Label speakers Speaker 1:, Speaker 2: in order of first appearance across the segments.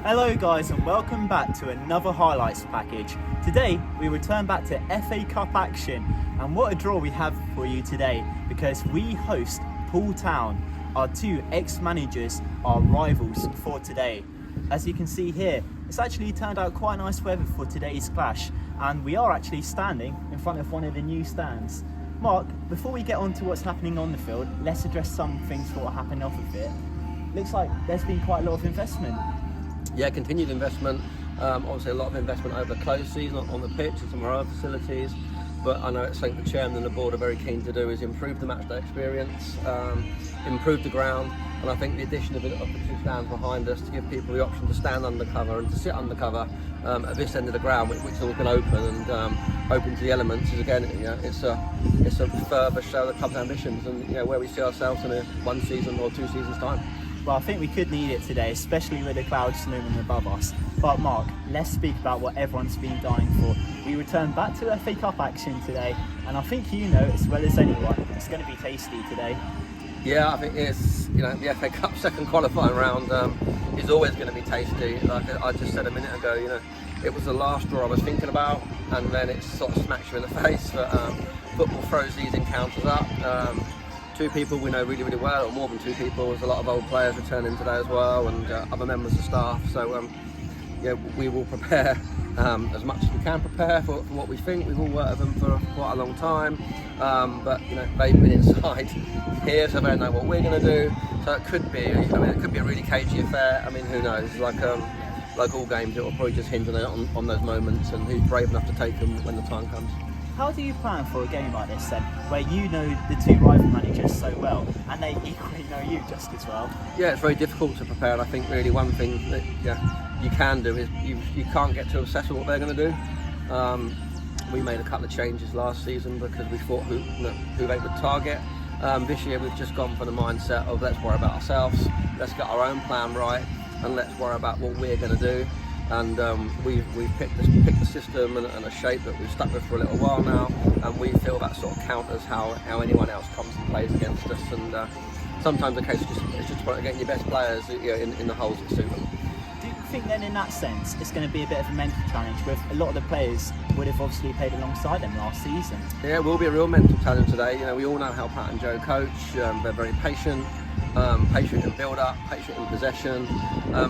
Speaker 1: Hello guys and welcome back to another highlights package. Today we return back to FA Cup action, and what a draw we have for you today because we host Poole Town. Our two ex-managers are rivals for today. As you can see here, it's actually turned out quite nice weather for today's clash, and we are actually standing in front of one of the new stands. Mark, before we get on to what's happening on the field, let's address some things for what happened off of it. Looks like there's been quite a lot of investment.
Speaker 2: Yeah, continued investment. Obviously a lot of investment over the close season on the pitch and some of our other facilities. But I know it's something the chairman and the board are very keen to do, is improve the matchday experience, improve the ground. And I think the addition of the two stands behind us to give people the option to stand under cover and to sit under cover at this end of the ground, which has all been open and open to the elements, is again, it's a further show of the club's ambitions and where we see ourselves in a 1 season or 2 seasons time.
Speaker 1: Well, I think we could need it today, especially with the clouds looming above us. But Mark, let's speak about what everyone's been dying for. We return back to FA Cup action today, and I think you know as well as anyone, it's going to be tasty today.
Speaker 2: Yeah, I think it's, the FA Cup second qualifying round is always going to be tasty. Like I just said a minute ago, it was the last draw I was thinking about, and then it sort of smacks you in the face that football throws these encounters up. 2 people we know really, really well, or more than 2 people. There's a lot of old players returning today as well, and other members of staff. So we will prepare as much as we can prepare for what we think. We've all worked with them for quite a long time, but they've been inside here, so they know what we're going to do. So it could be, it could be a really cagey affair. Who knows? Like all games, it will probably just hinge on those moments and who's brave enough to take them when the time comes.
Speaker 1: How do you plan for a game like this then, where you know the 2 rival managers so well and they equally know you just as well?
Speaker 2: Yeah, it's very difficult to prepare, and I think really one thing that you can do is you can't get too obsessed with what they're going to do. We made a couple of changes last season because we thought who they would target. This year we've just gone for the mindset of let's worry about ourselves, let's get our own plan right, and let's worry about what we're going to do. And we've picked the system and a shape that we've stuck with for a little while now, and we feel that sort of counters how anyone else comes and plays against us. And sometimes the case is just about getting your best players in the holes that suit them.
Speaker 1: Do you think then in that sense it's going to be a bit of a mental challenge with a lot of the players would have obviously played alongside them last season?
Speaker 2: Yeah, it will be a real mental challenge today. We all know how Pat and Joe coach. They're very patient in build-up, patient in possession.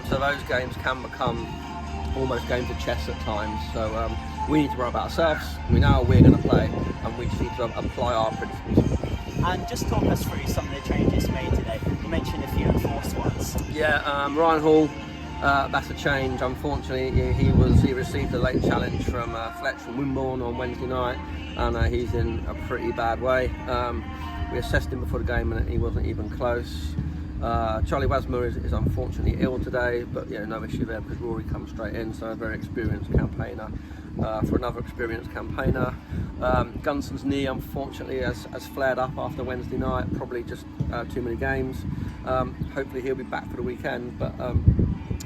Speaker 2: So those games can become almost games of chess at times, so we need to worry about ourselves. We know how we're going to play, and we just need to apply our principles.
Speaker 1: And just talk us through some of the changes made today. You mentioned a few enforced ones.
Speaker 2: Yeah, Ryan Hall, that's a change. Unfortunately, he received a late challenge from Fletch from Wimborne on Wednesday night, and he's in a pretty bad way. We assessed him before the game and he wasn't even close. Charlie Wasmer is unfortunately ill today, but no issue there because Rory comes straight in, so a very experienced campaigner for another experienced campaigner. Gunson's knee unfortunately has flared up after Wednesday night, probably just too many games. Hopefully he'll be back for the weekend, but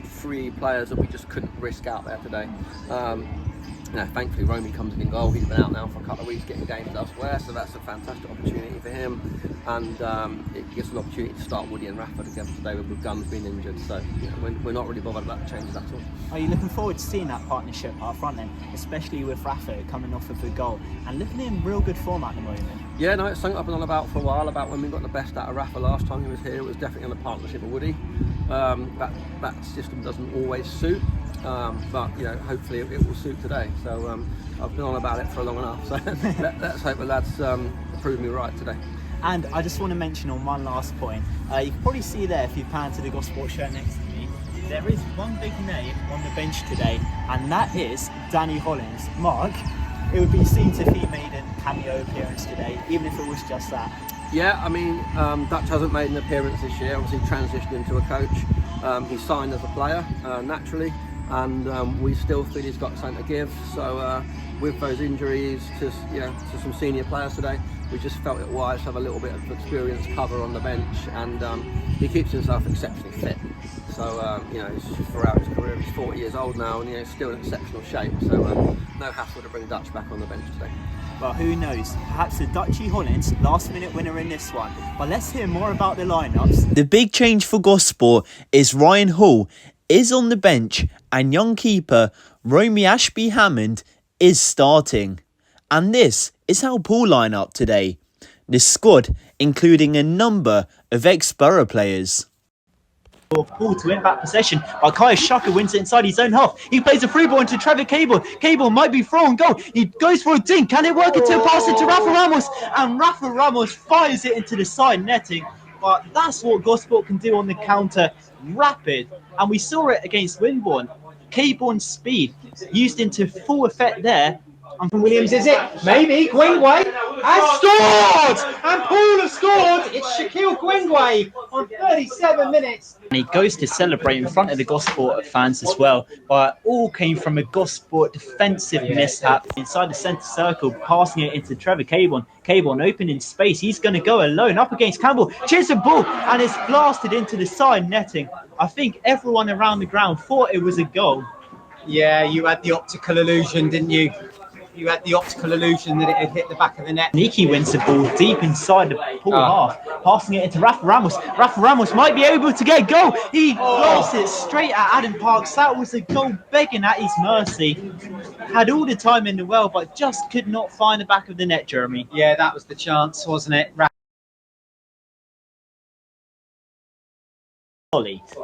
Speaker 2: 3 players that we just couldn't risk out there today. Thankfully Romy comes in goal. He's been out now for a couple of weeks getting games elsewhere, so that's a fantastic opportunity for him, and it gives an opportunity to start Woody and Rafa together today with Guns being injured. So we're not really bothered about the changes at all.
Speaker 1: Are you looking forward to seeing that partnership up front then, especially with Rafa coming off of a goal and looking in real good form at the moment?
Speaker 2: Yeah, it's something I've been on about for a while, about when we got the best out of Rafa last time he was here. It was definitely on the partnership with Woody. That system doesn't always suit, but hopefully it will suit today. So I've been on about it for long enough, so let's hope the lads prove me right today.
Speaker 1: And I just want to mention on one last point, you can probably see there if you pan to the Gosport shirt next to me, there is one big name on the bench today, and that is Danny Hollins. Mark, it would be seen if he made a cameo appearance today, even if it was just that.
Speaker 2: Yeah, Dutch hasn't made an appearance this year. Obviously transitioned into a coach. He signed as a player naturally, and we still feel he's got something to give. So with those injuries to some senior players today, we just felt it wise to have a little bit of experienced cover on the bench, and he keeps himself exceptionally fit. So throughout his career, he's 40 years old now, and he's still in exceptional shape. So no hassle to bring Dutch back on the bench today.
Speaker 1: Well, who knows? Perhaps the Dutchy Hollins last-minute winner in this one. But let's hear more about the lineups. The big change for Gosport is Ryan Hall is on the bench and young keeper Romy Ashby Hammond is starting. And this is how Poole line up today. The squad including a number of ex-Borough players. For Poole to win back possession, but Kai Shaka wins it inside his own half. He plays a free ball into Trevor Cable. Cable might be thrown goal. He goes for a dink. Can it work into a pass into Rafa Ramos? And Rafa Ramos fires it into the side netting. But that's what Gosport can do on the counter. Rapid. And we saw it against Wimborne. Cable's speed used into full effect there.
Speaker 3: And from Williams, is it? Maybe. Gwengwe has scored! And Poole have scored! It's Shaquille Gwengwe on 37 minutes.
Speaker 1: And he goes to celebrate in front of the Gosport fans as well. But all came from a Gosport defensive mishap inside the centre circle, passing it into Trevor Cable. Cable open in space. He's going to go alone up against Campbell. Chase the ball and it's blasted into the side netting. I think everyone around the ground thought it was a goal.
Speaker 3: Yeah, you had the optical illusion, didn't you? You had the optical illusion that it had hit the back of the net.
Speaker 1: Niki wins the ball deep inside the Poole half, passing it into Rafa Ramos. Rafa Ramos might be able to get a goal. He lost it straight at Adam Parks. That was a goal begging at his mercy. Had all the time in the world, but just could not find the back of the net, Jeremy.
Speaker 3: Yeah, that was the chance, wasn't it?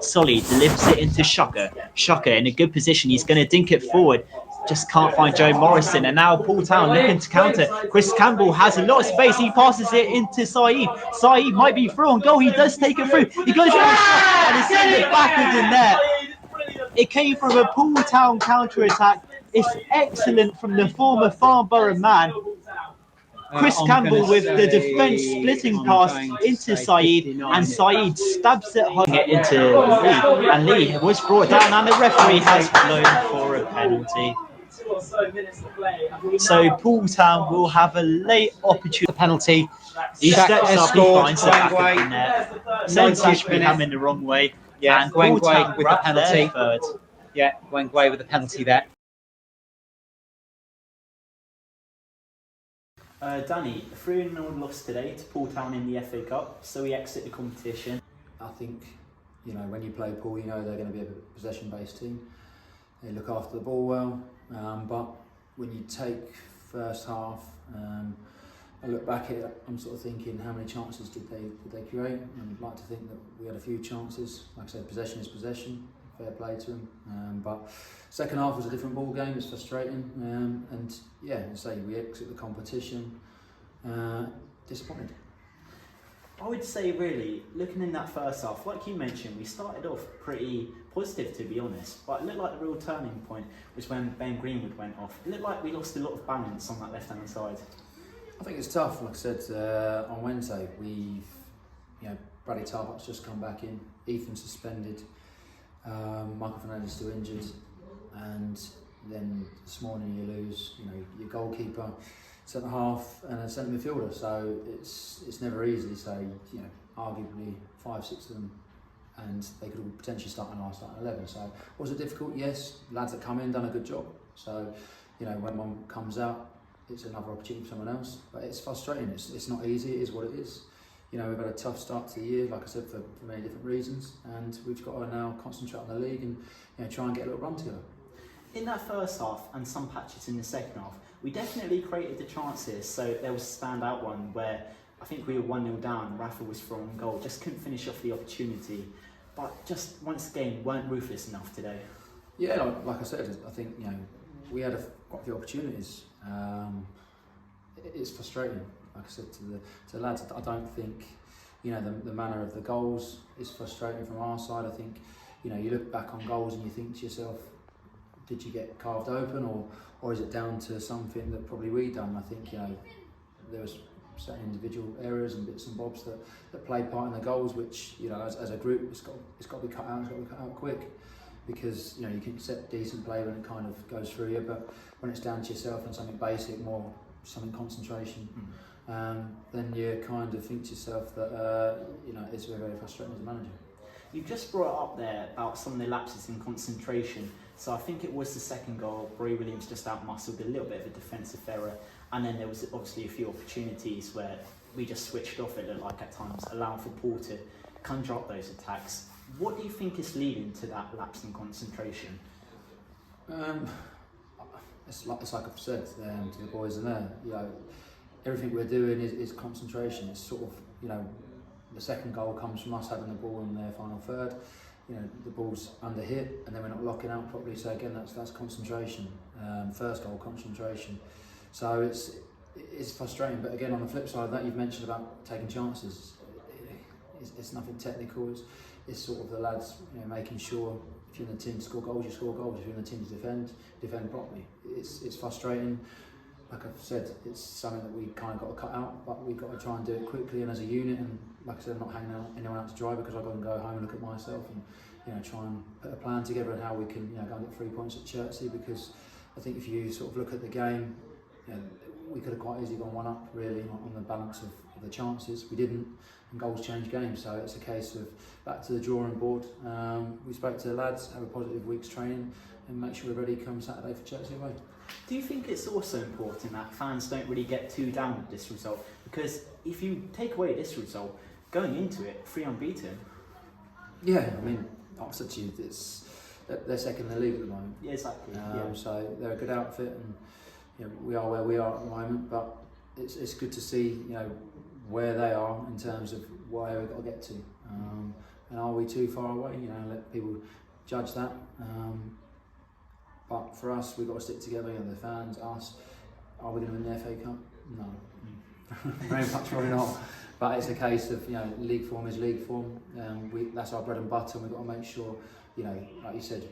Speaker 1: Solly delivers it into Shaka. Shaka in a good position. He's going to dink it forward. Just can't find Joe Morrison. And now Poole Town looking to counter. Chris Campbell has a lot of space. He passes it into Saeed. Saeed might be through on goal. He does take it through. He goes for a shot and it's in the back of the net. It came from a Poole Town counter-attack. It's excellent from the former Farnborough man. Chris Campbell with the defence splitting pass into Saeed, and Saeed stabs it home into Lee, and Lee was brought down and the referee has blown for a penalty. So Poole Town will have a late opportunity.
Speaker 3: The penalty.
Speaker 1: He steps up, he finds the back of the net. Sends Ashby Hammond the wrong way.
Speaker 3: Yeah,
Speaker 1: and Poole Town
Speaker 3: with the
Speaker 1: grab their
Speaker 3: penalty.
Speaker 1: third.
Speaker 3: Yeah, Gwengwe with the penalty there.
Speaker 1: Danny, 3-0 loss today to Poole Town in the FA Cup, so we exit the competition.
Speaker 4: I think, when you play Poole, you know they're going to be a possession-based team. They look after the ball well, but when you take first half, I look back at it, I'm sort of thinking how many chances did they create? And I'd like to think that we had a few chances. Like I said, possession is possession. Fair play to them, but second half was a different ball game. It's frustrating, and yeah, say we exit the competition disappointed.
Speaker 1: I would say really, looking in that first half, like you mentioned, we started off pretty positive to be honest, but it looked like the real turning point was when Ben Greenwood went off. It looked like we lost a lot of balance on that left-hand side.
Speaker 4: I think it's tough. Like I said on Wednesday, Bradley Tarbuck's just come back in, Ethan suspended. Michael Fernandez still injured, and then this morning you lose, your goalkeeper, centre half, and a centre midfielder. So it's never easy. So arguably 5-6 of them, and they could all potentially start in our starting 11. So was it difficult? Yes. Lads that come in done a good job. So when one comes out, it's another opportunity for someone else. But it's frustrating. It's not easy. It is what it is. We've had a tough start to the year, like I said, for many different reasons, and we've got to now concentrate on the league and try and get a little run together.
Speaker 1: In that first half and some patches in the second half, we definitely created the chances. So there was a standout one where I think we were 1-0 down, Rafa was throwing goal, just couldn't finish off the opportunity, but just once again weren't ruthless enough today.
Speaker 4: Yeah, like I said, I think we had quite a few opportunities. It's frustrating. Like I said to the lads, I don't think the manner of the goals is frustrating from our side. I think you look back on goals and you think to yourself, did you get carved open, or is it down to something that probably we done? I think there was certain individual areas and bits and bobs that play part in the goals, which as a group it's got to be cut out. It's got to be cut out quick, because you can accept decent play when it kind of goes through you, but when it's down to yourself and something basic, more something concentration. Then you kind of think to yourself that it's very, very frustrating as a manager.
Speaker 1: You've just brought up there about some of the lapses in concentration. So I think it was the second goal, Roy Williams just out-muscled a little bit of a defensive error, and then there was obviously a few opportunities where we just switched off, it looked like at times, allowing for Poole to conjure up those attacks. What do you think is leading to that lapse in concentration?
Speaker 4: It's like I've said to the boys in there. Everything we're doing is concentration. It's sort of, the second goal comes from us having the ball in their final third. The ball's under hit, and then we're not locking out properly. So again, that's concentration. First goal, concentration. So it's frustrating. But again, on the flip side of that, you've mentioned about taking chances. It's nothing technical. It's sort of the lads, making sure if you're in the team to score goals, you score goals. If you're in the team to defend properly. It's frustrating. Like I've said, it's something that we kind of got to cut out, but we've got to try and do it quickly and as a unit. And like I said, I'm not hanging anyone out to dry, because I've got to go home and look at myself and try and put a plan together on how we can go and get 3 points at Chertsey. Because I think if you sort of look at the game, we could have quite easily gone one up really on the balance of the chances. We didn't, and goals change games. So it's a case of back to the drawing board. We spoke to the lads, have a positive week's training, and make sure we're ready come Saturday for Chertsey away.
Speaker 1: Do you think it's also important that fans don't really get too down with this result? Because if you take away this result, going into it, 3 unbeaten.
Speaker 4: Yeah, I mean, I've said to you, they're second in the league at the moment.
Speaker 1: Yeah, exactly.
Speaker 4: So they're a good outfit, and we are where we are at the moment. But it's good to see where they are in terms of where we've got to get to, and are we too far away? Let people judge that. But for us, we've got to stick together. The fans, us. Are we going to win the FA Cup? No, very much probably not. But it's a case of league form is league form. That's our bread and butter. And we've got to make sure, like you said,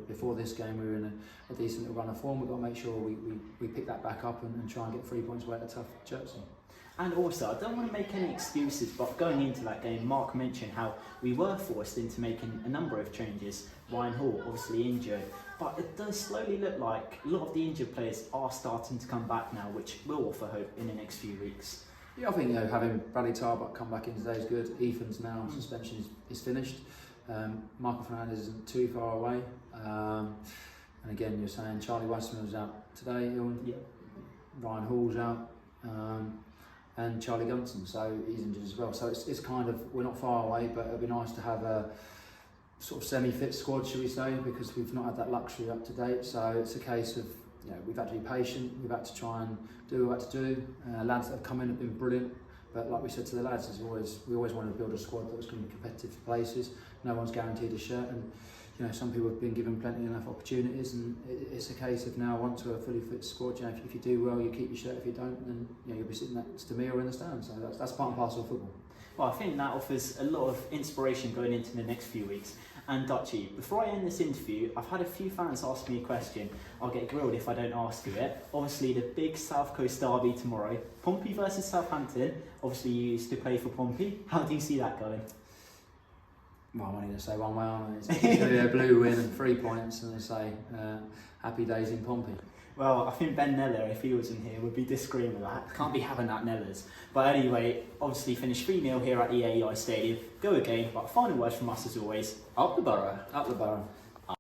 Speaker 4: before this game we were in a decent run of form. We've got to make sure we pick that back up and try and get 3 points away at a tough Chertsey.
Speaker 1: And also, I don't want to make any excuses, but going into that game, Mark mentioned how we were forced into making a number of changes. Ryan Hall, obviously injured, but it does slowly look like a lot of the injured players are starting to come back now, which will offer hope in the next few weeks.
Speaker 4: Yeah, I think having Bradley Tarbuck come back in today is good. Ethan's now suspension is finished. Michael Fernandez isn't too far away. And again, you're saying Charlie Westman's out today. Ryan Hall's out. And Charlie Gunson, so he's injured as well. So it's kind of, we're not far away, but it'd be nice to have a sort of semi-fit squad, should we say, because we've not had that luxury up to date. So it's a case of, we've had to be patient, we've had to try and do what we had to do. Lads that have come in have been brilliant, but like we said to the lads, we always wanted to build a squad that was going to be competitive for places. No one's guaranteed a shirt, and some people have been given plenty enough opportunities, and it's a case of now, once we're a fully fit squad, if you do well, you keep your shirt. If you don't, then you'll be sitting next to me or in the stand. So that's part and parcel of football.
Speaker 1: Well, I think that offers a lot of inspiration going into the next few weeks. And Dutchie, before I end this interview, I've had a few fans ask me a question. I'll get grilled if I don't ask you it. Obviously, the big South Coast derby tomorrow, Pompey versus Southampton. Obviously, you used to play for Pompey. How do you see that going?
Speaker 4: Well, I'm only going to say one way on it. It's going to be a blue win and 3 points, and they say happy days in Pompey.
Speaker 1: Well, I think Ben Neller, if he was in here, would be disagreeing with that. Can't be having that Nellers. But anyway, obviously finished 3-0 here at the AEI Stadium. Go again, but final words from us as always. Up the Borough.
Speaker 4: Up the Borough.